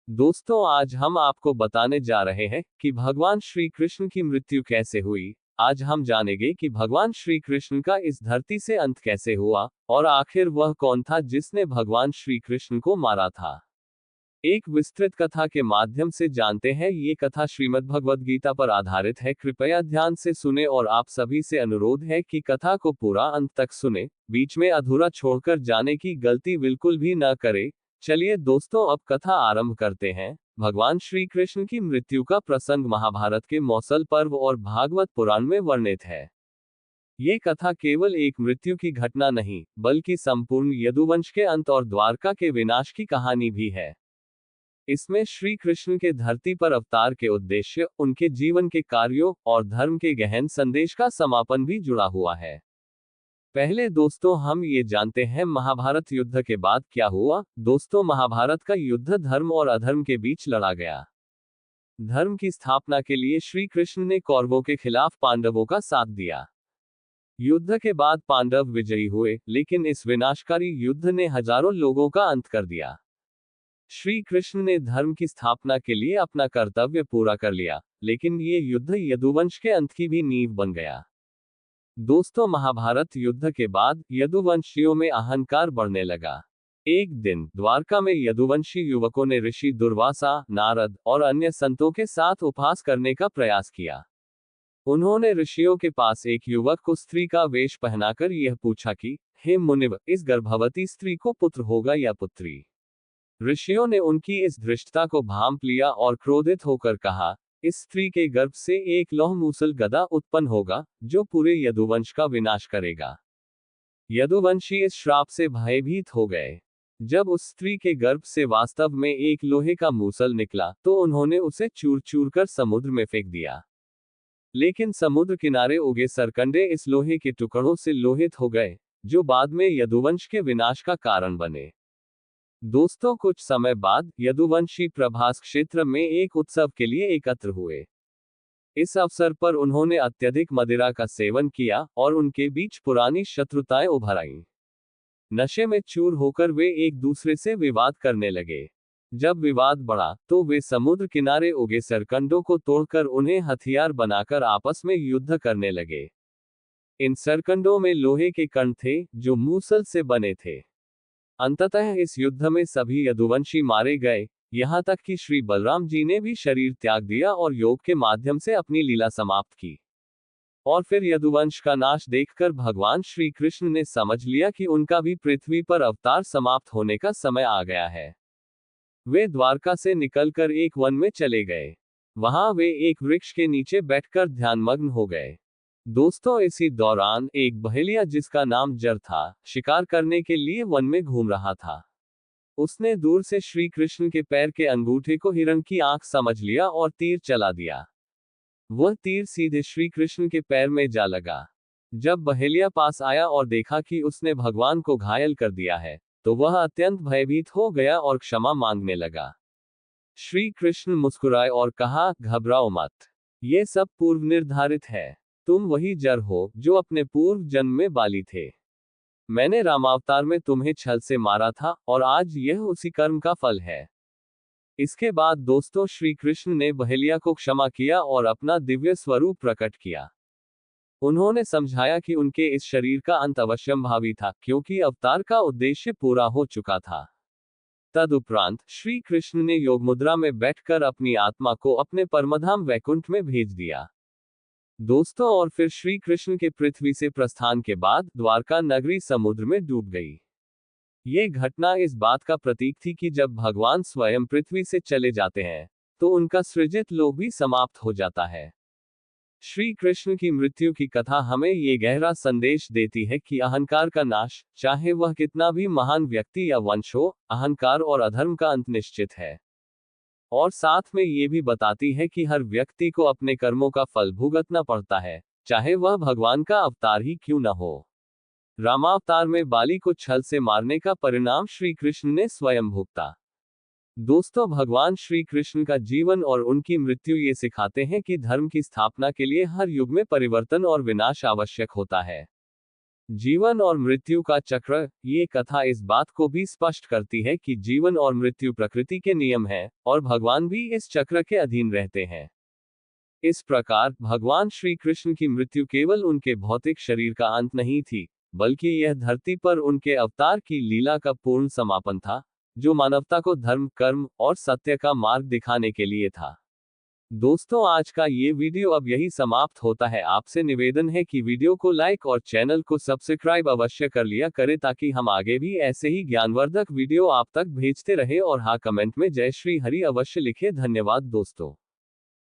दोस्तों, आज हम आपको बताने जा रहे हैं कि भगवान श्री कृष्ण की मृत्यु कैसे हुई। आज हम जानेंगे कि भगवान श्री कृष्ण का इस धरती से अंत कैसे हुआ और आखिर वह कौन था जिसने भगवान श्री कृष्ण को मारा था। एक विस्तृत कथा के माध्यम से जानते हैं। ये कथा श्रीमद् भगवद गीता पर आधारित है। कृपया ध्यान से सुने और आप सभी से अनुरोध है कि कथा को पूरा अंत तक सुने, बीच में अधूरा छोड़कर जाने की गलती बिल्कुल भी न करें। चलिए दोस्तों, अब कथा आरंभ करते हैं। भगवान श्री कृष्ण की मृत्यु का प्रसंग महाभारत के मौसल पर्व और भागवत पुराण में वर्णित है। ये कथा केवल एक मृत्यु की घटना नहीं, बल्कि संपूर्ण यदुवंश के अंत और द्वारका के विनाश की कहानी भी है। इसमें श्री कृष्ण के धरती पर अवतार के उद्देश्य, उनके जीवन के कार्यों और धर्म के गहन संदेश का समापन भी जुड़ा हुआ है। पहले दोस्तों, हम ये जानते हैं महाभारत युद्ध के बाद क्या हुआ। दोस्तों, महाभारत का युद्ध धर्म और अधर्म के बीच लड़ा गया। धर्म की स्थापना के लिए श्री कृष्ण ने कौरवों के खिलाफ पांडवों का साथ दिया। युद्ध के बाद पांडव विजयी हुए, लेकिन इस विनाशकारी युद्ध ने हजारों लोगों का अंत कर दिया। श्री कृष्ण ने धर्म की स्थापना के लिए अपना कर्तव्य पूरा कर लिया, लेकिन ये युद्ध यदुवंश के अंत की भी नींव बन गया। दोस्तों, महाभारत युद्ध के बाद यदुवंशियों में अहंकार बढ़ने लगा। एक दिन द्वारका में यदुवंशी युवकों ने ऋषि दुर्वासा, नारद और अन्य संतों के साथ उपहास करने का प्रयास किया। उन्होंने ऋषियों के पास एक युवक को स्त्री का वेश पहनाकर यह पूछा कि, हे मुनिव, इस गर्भवती स्त्री को पुत्र होगा या पुत्री? ऋषियों ने उनकी इस धृष्टता को भांप लिया और क्रोधित होकर कहा, इस स्त्री के गर्भ से एक लौह मूसल गधा उत्पन्न होगा, जो पूरे यदुवंश का विनाश करेगा। यदुवंशी इस श्राप से भयभीत हो गए। जब उस स्त्री के गर्भ से वास्तव में एक लोहे का मूसल निकला, तो उन्होंने उसे चूर चूर कर समुद्र में फेंक दिया। लेकिन समुद्र किनारे उगे सरकंडे इस लोहे के टुकड़ों से लोहित हो गए, जो बाद में यदुवंश के विनाश का कारण बने। दोस्तों, कुछ समय बाद यदुवंशी प्रभास क्षेत्र में एक उत्सव के लिए एकत्र हुए। इस अवसर पर उन्होंने अत्यधिक मदिरा का सेवन किया और उनके बीच पुरानी शत्रुताएं उभर आईं। नशे में चूर होकर वे एक दूसरे से विवाद करने लगे। जब विवाद बढ़ा, तो वे समुद्र किनारे उगे सरकंडों को तोड़कर उन्हें हथियार बनाकर आपस में युद्ध करने लगे। इन सरकंडों में लोहे के कण थे, जो मूसल से बने थे। अंततः इस युद्ध में सभी यदुवंशी मारे गए, यहाँ तक कि श्री बलराम जी ने भी शरीर त्याग दिया और योग के माध्यम से अपनी लीला समाप्त की। और फिर यदुवंश का नाश देखकर भगवान श्री कृष्ण ने समझ लिया कि उनका भी पृथ्वी पर अवतार समाप्त होने का समय आ गया है। वे द्वारका से निकलकर एक वन में चले गए। वहां वे एक वृक्ष के नीचे बैठकर ध्यानमग्न हो गए। दोस्तों, इसी दौरान एक बहेलिया जिसका नाम जर था, शिकार करने के लिए वन में घूम रहा था। उसने दूर से श्री कृष्ण के पैर के अंगूठे को हिरण की आंख समझ लिया और तीर चला दिया। वह तीर सीधे श्री कृष्ण के पैर में जा लगा। जब बहेलिया पास आया और देखा कि उसने भगवान को घायल कर दिया है, तो वह अत्यंत भयभीत हो गया और क्षमा मांगने लगा। श्री कृष्ण मुस्कुराए और कहा, घबराओ मत, ये सब पूर्व निर्धारित है। तुम वही जर हो जो अपने पूर्व जन्म में बाली थे। मैंने रामावतार में तुम्हें छल से मारा था, और आज यह उसी कर्म का फल है। इसके बाद दोस्तों, श्री कृष्ण ने बहेलिया को क्षमा किया और अपना दिव्य स्वरूप प्रकट किया। उन्होंने समझाया कि उनके इस शरीर का अंत अवश्यंभावी था, क्योंकि अवतार का उद्देश्य पूरा हो चुका था। तदुपरांत श्री कृष्ण ने योग मुद्रा में बैठकर अपनी आत्मा को अपने परमधाम वैकुंठ में भेज दिया। दोस्तों, और फिर श्री कृष्ण के पृथ्वी से प्रस्थान के बाद द्वारका नगरी समुद्र में डूब गई। ये घटना इस बात का प्रतीक थी कि जब भगवान स्वयं पृथ्वी से चले जाते हैं, तो उनका सृजित लोक भी समाप्त हो जाता है। श्री कृष्ण की मृत्यु की कथा हमें ये गहरा संदेश देती है कि अहंकार का नाश, चाहे वह कितना भी महान व्यक्ति या वंश हो, अहंकार और अधर्म का अंत निश्चित है। और साथ में ये भी बताती है कि हर व्यक्ति को अपने कर्मों का फल भुगतना पड़ता है, चाहे वह भगवान का अवतार ही क्यों न हो। रामावतार में बाली को छल से मारने का परिणाम श्री कृष्ण ने स्वयं भुगता। दोस्तों, भगवान श्री कृष्ण का जीवन और उनकी मृत्यु ये सिखाते हैं कि धर्म की स्थापना के लिए हर युग में परिवर्तन और विनाश आवश्यक होता है। जीवन और मृत्यु का चक्र। ये कथा इस बात को भी स्पष्ट करती है कि जीवन और मृत्यु प्रकृति के नियम हैं, और भगवान भी इस चक्र के अधीन रहते हैं। इस प्रकार भगवान श्री कृष्ण की मृत्यु केवल उनके भौतिक शरीर का अंत नहीं थी, बल्कि यह धरती पर उनके अवतार की लीला का पूर्ण समापन था, जो मानवता को धर्म, कर्म और सत्य का मार्ग दिखाने के लिए था। दोस्तों, आज का ये वीडियो अब यही समाप्त होता है। आपसे निवेदन है कि वीडियो को लाइक और चैनल को सब्सक्राइब अवश्य कर लिया करें, ताकि हम आगे भी ऐसे ही ज्ञानवर्धक वीडियो आप तक भेजते रहे। और हाँ, कमेंट में जय श्री हरि अवश्य लिखें। धन्यवाद दोस्तों।